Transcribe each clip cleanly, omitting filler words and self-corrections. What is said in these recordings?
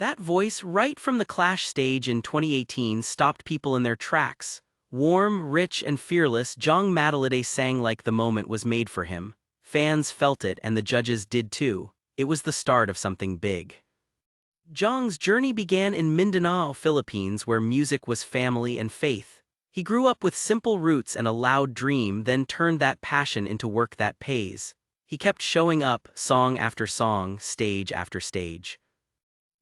That voice, right from the Clash stage in 2018, stopped people in their tracks. Warm, rich, and fearless, Jong Madaliday sang like the moment was made for him. Fans felt it, and the judges did too. It was the start of something big. Jong's journey began in Mindanao, Philippines, where music was family and faith. He grew up with simple roots and a loud dream, then turned that passion into work that pays. He kept showing up, song after song, stage after stage.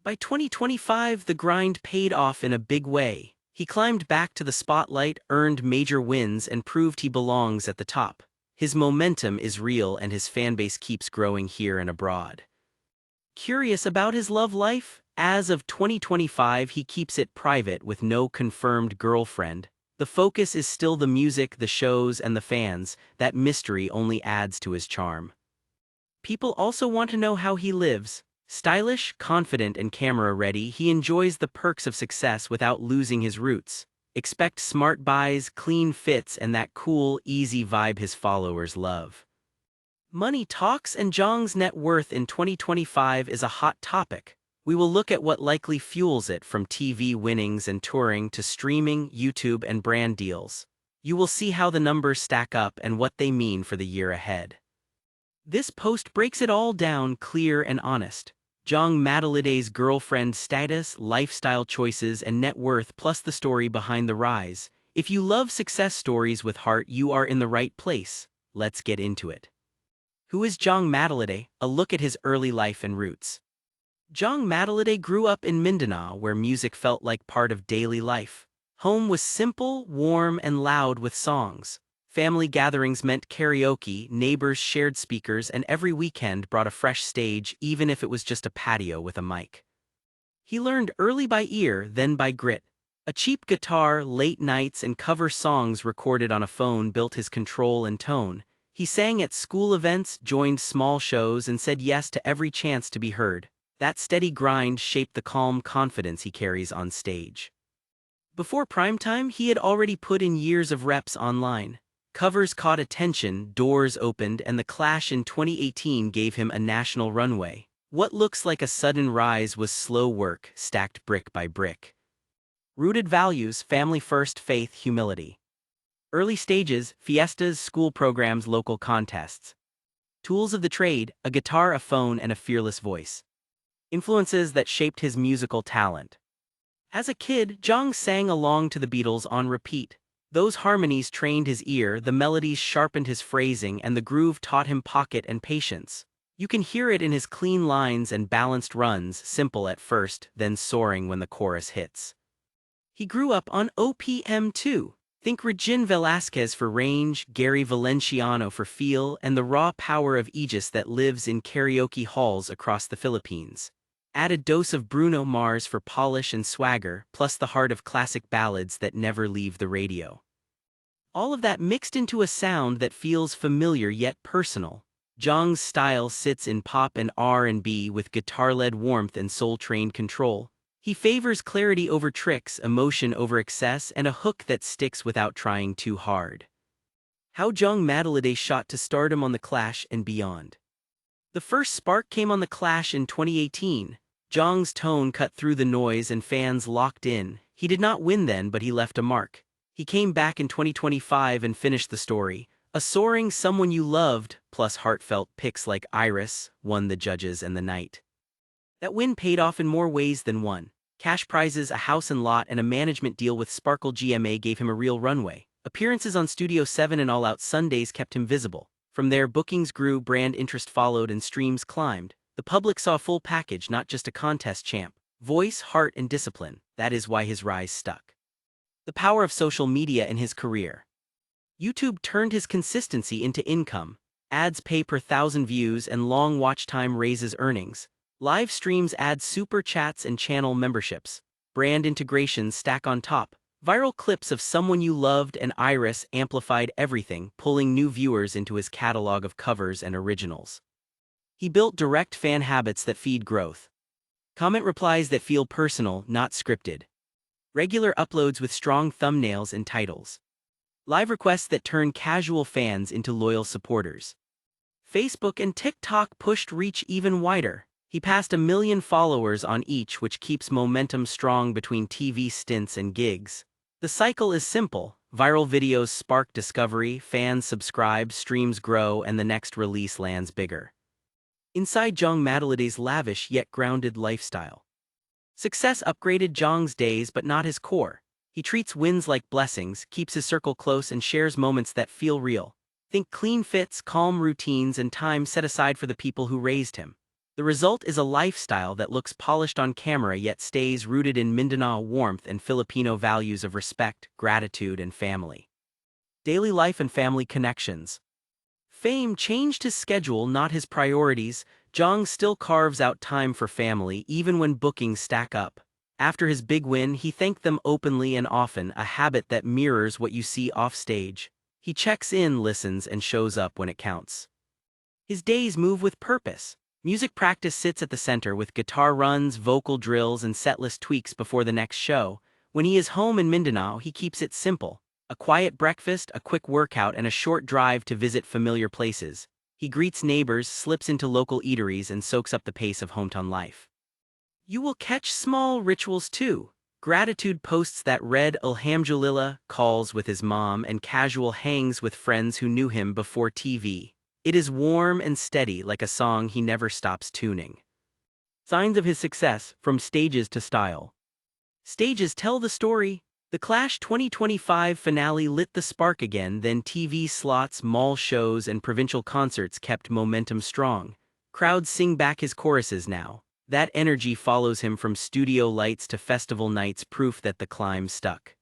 By 2025, the grind paid off in a big way. He climbed back to the spotlight, earned major wins, and proved he belongs at the top. His momentum is real, and his fanbase keeps growing here and abroad. Curious about his love life? As of 2025, he keeps it private with no confirmed girlfriend. The focus is still the music, the shows, and the fans. That mystery only adds to his charm. People also want to know how he lives. Stylish, confident, and camera-ready, he enjoys the perks of success without losing his roots. Expect smart buys, clean fits, and that cool, easy vibe his followers love. Money talks, and Jong's net worth in 2025 is a hot topic. We will look at what likely fuels it, from TV winnings and touring to streaming, YouTube, and brand deals. You will see how the numbers stack up and what they mean for the year ahead. This post breaks it all down, clear and honest. Jong Madaliday's girlfriend status, lifestyle choices, and net worth, plus the story behind the rise. If you love success stories with heart, you are in the right place. Let's get into it. Who is Jong Madaliday? A look at his early life and roots. Jong Madaliday grew up in Mindanao, where music felt like part of daily life. Home was simple, warm, and loud with songs. Family gatherings meant karaoke, neighbors shared speakers, and every weekend brought a fresh stage, even if it was just a patio with a mic. He learned early by ear, then by grit. A cheap guitar, late nights, and cover songs recorded on a phone built his control and tone. He sang at school events, joined small shows, and said yes to every chance to be heard. That steady grind shaped the calm confidence he carries on stage. Before primetime, he had already put in years of reps online. Covers caught attention, doors opened, and the Clash in 2018 gave him a national runway. What looks like a sudden rise was slow work, stacked brick by brick. Rooted values: family first, faith, humility. Early stages: fiestas, school programs, local contests. Tools of the trade: a guitar, a phone, and a fearless voice. Influences that shaped his musical talent. As a kid, Jong sang along to the Beatles on repeat. Those harmonies trained his ear, the melodies sharpened his phrasing, and the groove taught him pocket and patience. You can hear it in his clean lines and balanced runs, simple at first, then soaring when the chorus hits. He grew up on OPM too. Think Regine Velasquez for range, Gary Valenciano for feel, and the raw power of Aegis that lives in karaoke halls across the Philippines. Add a dose of Bruno Mars for polish and swagger, plus the heart of classic ballads that never leave the radio. All of that mixed into a sound that feels familiar yet personal. Jong's style sits in pop and R&B with guitar-led warmth and soul-trained control. He favors clarity over tricks, emotion over excess, and a hook that sticks without trying too hard. How Jong Madaliday shot to stardom on the Clash and beyond. The first spark came on the Clash in 2018. Jong's tone cut through the noise and fans locked in. He did not win then, but he left a mark. He came back in 2025 and finished the story. A soaring Someone You Loved, plus heartfelt picks like Iris, won the judges and the night. That win paid off in more ways than one. Cash prizes, a house and lot, and a management deal with Sparkle GMA gave him a real runway. Appearances on Studio 7 and All Out Sundays kept him visible. From there, bookings grew, brand interest followed, and streams climbed. The public saw a full package, not just a contest champ. Voice, heart, and discipline. That is why his rise stuck. The power of social media in his career. YouTube turned his consistency into income. Ads pay per 1,000 views, and long watch time raises earnings. Live streams add super chats and channel memberships. Brand integrations stack on top. Viral clips of Someone You Loved and Iris amplified everything, pulling new viewers into his catalog of covers and originals. He built direct fan habits that feed growth. Comment replies that feel personal, not scripted. Regular uploads with strong thumbnails and titles. Live requests that turn casual fans into loyal supporters. Facebook and TikTok pushed reach even wider. He passed 1 million followers on each, which keeps momentum strong between TV stints and gigs. The cycle is simple. Viral videos spark discovery, fans subscribe, streams grow, and the next release lands bigger. Inside Jong Madaladay's lavish yet grounded lifestyle. Success upgraded Jong's days but not his core. He treats wins like blessings, keeps his circle close, and shares moments that feel real. Think clean fits, calm routines, and time set aside for the people who raised him. The result is a lifestyle that looks polished on camera yet stays rooted in Mindanao warmth and Filipino values of respect, gratitude, and family. Daily life and family connections. Fame changed his schedule, not his priorities. Jong still carves out time for family even when bookings stack up. After his big win, he thanked them openly and often, a habit that mirrors what you see offstage. He checks in, listens, and shows up when it counts. His days move with purpose. Music practice sits at the center with guitar runs, vocal drills, and setlist tweaks before the next show. When he is home in Mindanao, he keeps it simple. A quiet breakfast, a quick workout, and a short drive to visit familiar places. He greets neighbors, slips into local eateries, and soaks up the pace of hometown life. You will catch small rituals too. Gratitude posts that read Alhamdulillah, calls with his mom, and casual hangs with friends who knew him before TV. It is warm and steady, like a song he never stops tuning. Signs of his success, from stages to style. Stages tell the story. The Clash 2025 finale lit the spark again, then TV slots, mall shows, and provincial concerts kept momentum strong. Crowds sing back his choruses now. That energy follows him from studio lights to festival nights, proof that the climb stuck.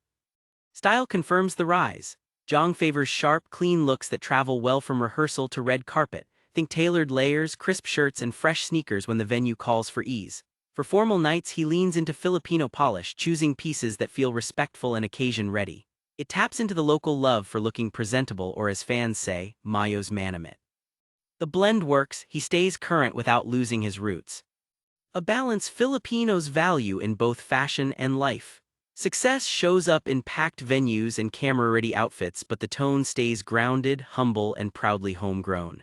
Style confirms the rise. Jong favors sharp, clean looks that travel well from rehearsal to red carpet. Think tailored layers, crisp shirts, and fresh sneakers when the venue calls for ease. For formal nights, he leans into Filipino polish, choosing pieces that feel respectful and occasion-ready. It taps into the local love for looking presentable, or as fans say, Mayo's manamit. The blend works. He stays current without losing his roots. A balance Filipinos value in both fashion and life. Success shows up in packed venues and camera-ready outfits, but the tone stays grounded, humble, and proudly homegrown.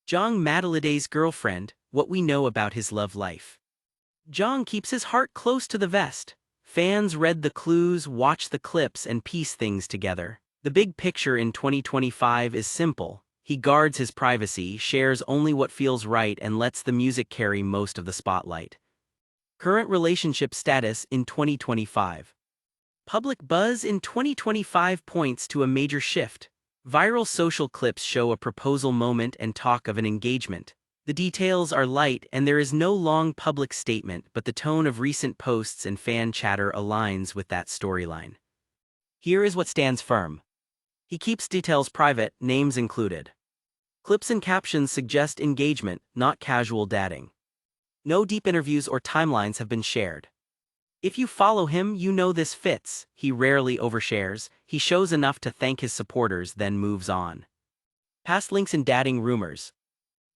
Jong Madaladay's girlfriend, what we know about his love life. Jong keeps his heart close to the vest. Fans read the clues, watch the clips, and piece things together. The big picture in 2025 is simple. He guards his privacy, shares only what feels right, and lets the music carry most of the spotlight. Current relationship status in 2025. Public buzz in 2025 points to a major shift. Viral social clips show a proposal moment and talk of an engagement. The details are light and there is no long public statement, but the tone of recent posts and fan chatter aligns with that storyline. Here is what stands firm. He keeps details private, names included. Clips and captions suggest engagement, not casual dating. No deep interviews or timelines have been shared. If you follow him, you know this fits. He rarely overshares. He shows enough to thank his supporters, then moves on. Past links and dating rumors.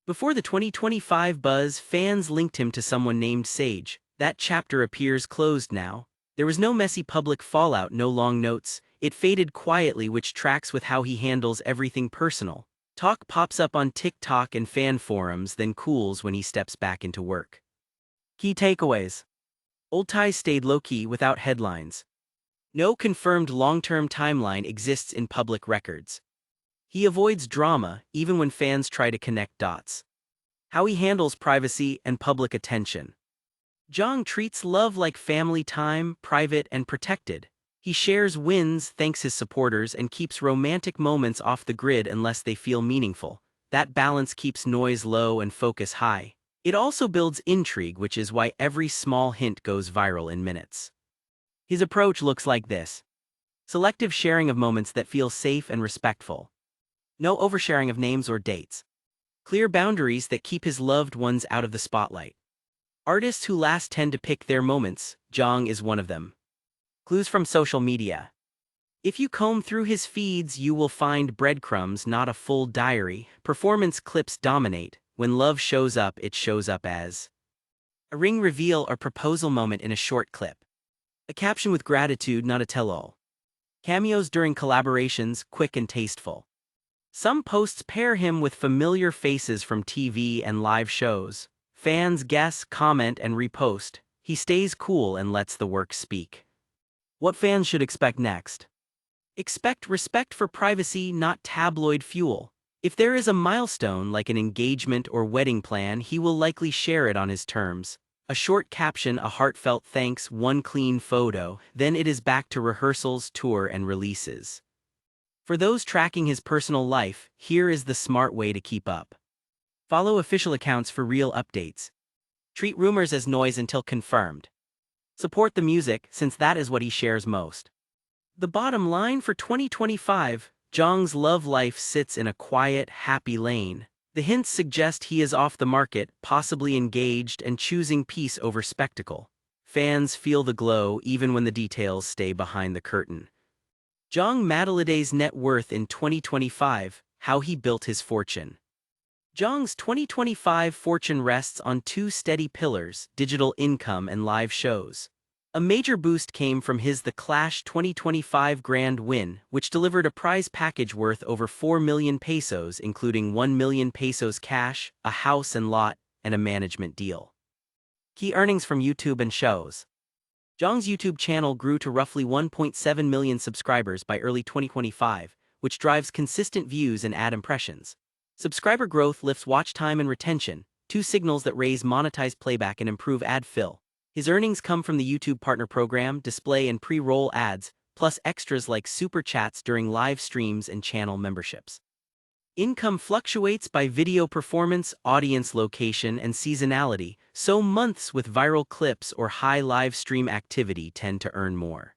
Before the 2025 buzz, fans linked him to someone named Sage. That chapter appears closed now. There was no messy public fallout, no long notes. It faded quietly, which tracks with how he handles everything personal. Talk pops up on TikTok and fan forums, then cools when he steps back into work. Key takeaways. Old ties stayed low-key without headlines. No confirmed long-term timeline exists in public records. He avoids drama, even when fans try to connect dots. How he handles privacy and public attention. Jong treats love like family time, private and protected. He shares wins, thanks his supporters, and keeps romantic moments off the grid unless they feel meaningful. That balance keeps noise low and focus high. It also builds intrigue, which is why every small hint goes viral in minutes. His approach looks like this. Selective sharing of moments that feel safe and respectful. No oversharing of names or dates. Clear boundaries that keep his loved ones out of the spotlight. Artists who last tend to pick their moments. Jong is one of them. Clues from social media. If you comb through his feeds, you will find breadcrumbs, not a full diary. Performance clips dominate. When love shows up, it shows up as a ring reveal or proposal moment in a short clip. A caption with gratitude, not a tell-all. Cameos during collaborations, quick and tasteful. Some posts pair him with familiar faces from TV and live shows. Fans guess, comment, and repost. He stays cool and lets the work speak. What fans should expect next? Expect respect for privacy, not tabloid fuel. If there is a milestone like an engagement or wedding plan, he will likely share it on his terms. A short caption, a heartfelt thanks, one clean photo, then it is back to rehearsals, tour, and releases. For those tracking his personal life, here is the smart way to keep up. Follow official accounts for real updates. Treat rumors as noise until confirmed. Support the music, since that is what he shares most. The bottom line for 2025, Jong's love life sits in a quiet, happy lane. The hints suggest he is off the market, possibly engaged and choosing peace over spectacle. Fans feel the glow even when the details stay behind the curtain. Jong Madaliday's net worth in 2025, how he built his fortune. Jong's 2025 fortune rests on two steady pillars: digital income and live shows. A major boost came from his The Clash 2025 grand win, which delivered a prize package worth over 4 million pesos, including 1 million pesos cash, a house and lot, and a management deal. Key earnings from YouTube and shows. Jong's YouTube channel grew to roughly 1.7 million subscribers by early 2025, which drives consistent views and ad impressions. Subscriber growth lifts watch time and retention, two signals that raise monetized playback and improve ad fill. His earnings come from the YouTube Partner Program, display and pre-roll ads, plus extras like super chats during live streams and channel memberships. Income fluctuates by video performance, audience location, and seasonality, so months with viral clips or high live stream activity tend to earn more.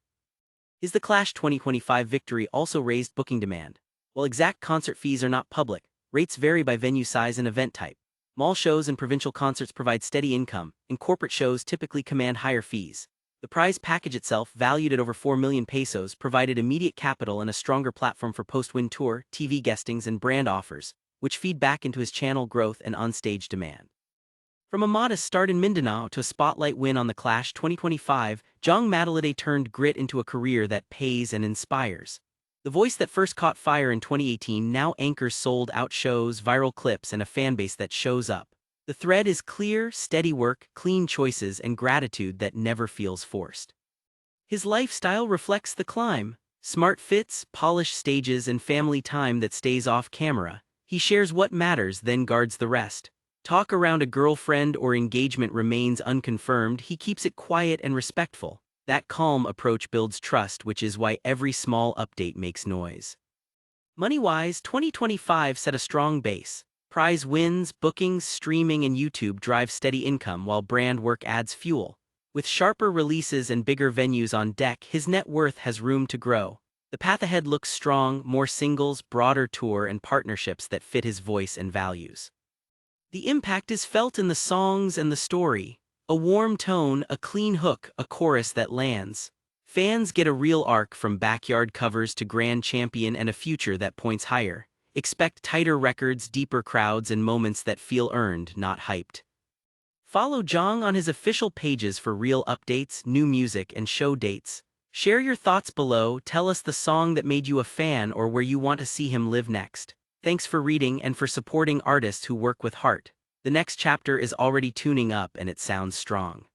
Is the Clash 2025 victory also raised booking demand? While exact concert fees are not public, rates vary by venue size and event type. Mall shows and provincial concerts provide steady income, and corporate shows typically command higher fees. The prize package itself, valued at over 4 million pesos, provided immediate capital and a stronger platform for post-win tour, TV guestings, and brand offers, which feed back into his channel growth and onstage demand. From a modest start in Mindanao to a spotlight win on the Clash 2025, Jong Madaliday turned grit into a career that pays and inspires. The voice that first caught fire in 2018 now anchors sold-out shows, viral clips, and a fanbase that shows up. The thread is clear: steady work, clean choices, and gratitude that never feels forced. His lifestyle reflects the climb: smart fits, polished stages, and family time that stays off camera. He shares what matters, then guards the rest. Talk around a girlfriend or engagement remains unconfirmed, he keeps it quiet and respectful. That calm approach builds trust, which is why every small update makes noise. Money-wise, 2025 set a strong base. Prize wins, bookings, streaming, and YouTube drive steady income while brand work adds fuel. With sharper releases and bigger venues on deck, his net worth has room to grow. The path ahead looks strong: more singles, broader tour, and partnerships that fit his voice and values. The impact is felt in the songs and the story. A warm tone, a clean hook, a chorus that lands. Fans get a real arc, from backyard covers to grand champion, and a future that points higher. Expect tighter records, deeper crowds, and moments that feel earned, not hyped. Follow Jong on his official pages for real updates, new music, and show dates. Share your thoughts below, tell us the song that made you a fan or where you want to see him live next. Thanks for reading and for supporting artists who work with heart. The next chapter is already tuning up and it sounds strong.